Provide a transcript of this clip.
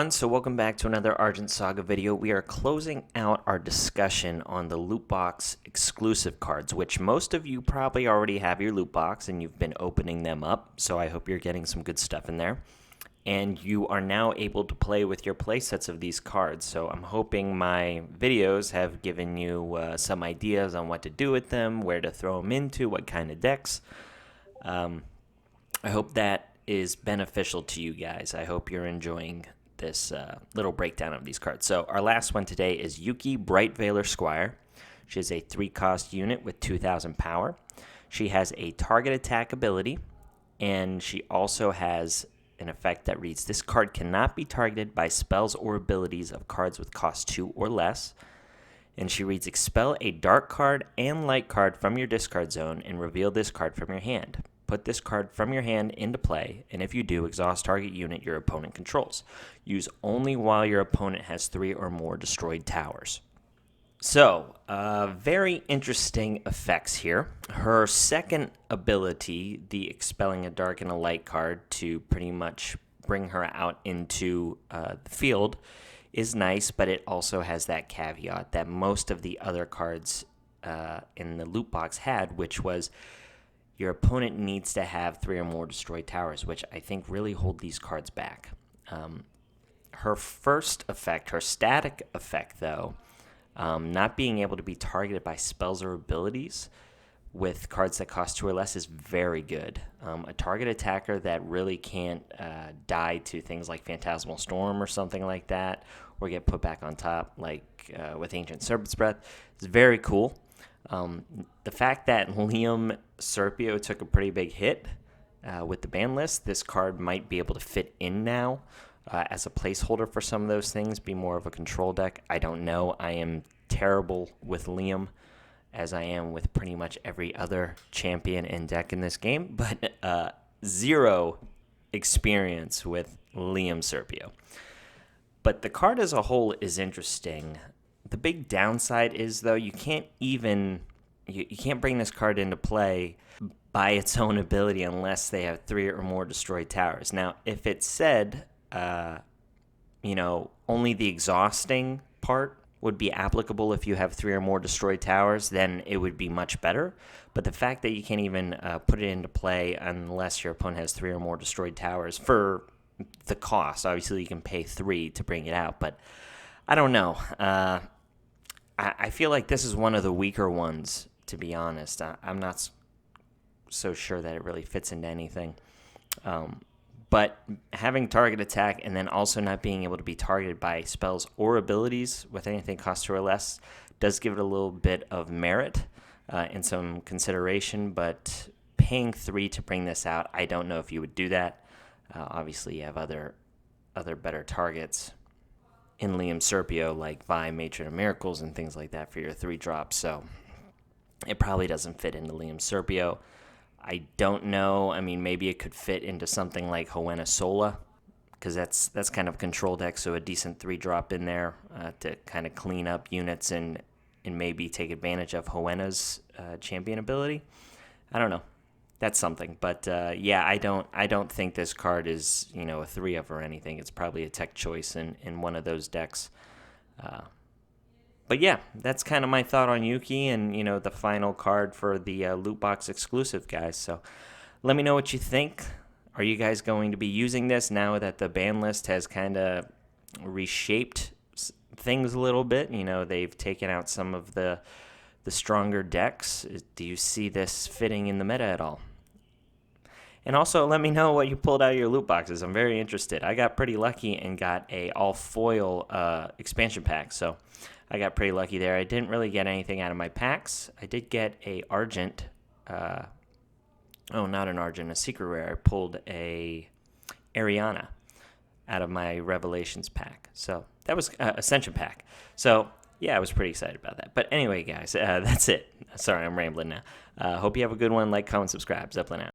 everyone, so welcome back to another Argent Saga video. We are closing out our discussion on the loot box exclusive cards, which most of you probably already have your loot box and you've been opening them up, so I hope you're getting some good stuff in there. And you are now able to play with your playsets of these cards, so I'm hoping my videos have given you some ideas on what to do with them, where to throw them into, what kind of decks. I hope that is beneficial to you guys. I hope you're enjoying this little breakdown of these cards. So our last one today is Yuki, Bright Veiler Squire. She is a 3-cost unit with 2,000 power. She has a target attack ability, and she also has an effect that reads, this card cannot be targeted by spells or abilities of cards with cost 2 or less. And she reads, expel a dark card and light card from your discard zone and reveal this card from your hand. Put this card from your hand into play, and if you do, exhaust target unit your opponent controls. Use only while your opponent has 3 or more destroyed towers. So, very interesting effects here. Her second ability, the expelling a dark and a light card to pretty much bring her out into the field, is nice, but it also has that caveat that most of the other cards in the loot box had, which was your opponent needs to have 3 or more destroyed towers, which I think really hold these cards back. Her first effect, her static effect, though, not being able to be targeted by spells or abilities with cards that cost 2 or less is very good. A target attacker that really can't die to things like Phantasmal Storm or something like that, or get put back on top like with Ancient Serpent's Breath, is very cool. The fact that Liam Serpio took a pretty big hit with the ban list, this card might be able to fit in now as a placeholder for some of those things, be more of a control deck. I don't know. I am terrible with Liam, as I am with pretty much every other champion and deck in this game, but zero experience with Liam Serpio. But the card as a whole is interesting. The big downside is, though, you can't bring this card into play by its own ability unless they have 3 or more destroyed towers. Now, if it said, only the exhausting part would be applicable if you have 3 or more destroyed towers, then it would be much better. But the fact that you can't even put it into play unless your opponent has 3 or more destroyed towers for the cost, obviously you can pay 3 to bring it out, but I don't know. I feel like this is one of the weaker ones, to be honest. I'm not so sure that it really fits into anything. But having target attack and then also not being able to be targeted by spells or abilities with anything cost 2 or less does give it a little bit of merit and some consideration. But paying 3 to bring this out, I don't know if you would do that. Obviously, you have other better targets in Liam Serpio, like Vi, Matron of Miracles, and things like that for your 3 drops, so it probably doesn't fit into Liam Serpio. I don't know. I mean, maybe it could fit into something like Hoenna Sola, because that's kind of a control deck, so a decent 3-drop in there to kind of clean up units and maybe take advantage of Hoenna's champion ability. I don't know. That's something, but yeah, I don't think this card is a 3-of or anything. It's probably a tech choice in one of those decks. But yeah, that's kind of my thought on Yuki and the final card for the loot box exclusive, guys. So let me know what you think. Are you guys going to be using this now that the ban list has kind of reshaped things a little bit? They've taken out some of the stronger decks. Do you see this fitting in the meta at all? And also, let me know what you pulled out of your loot boxes. I'm very interested. I got pretty lucky and got a all-foil expansion pack, so I got pretty lucky there. I didn't really get anything out of my packs. I did get a Argent. Not an Argent, a secret rare. I pulled a Ariana out of my Revelations pack. So that was Ascension pack. So yeah, I was pretty excited about that. But anyway, guys, that's it. Sorry, I'm rambling now. Hope you have a good one. Like, comment, subscribe. Zeppelin out.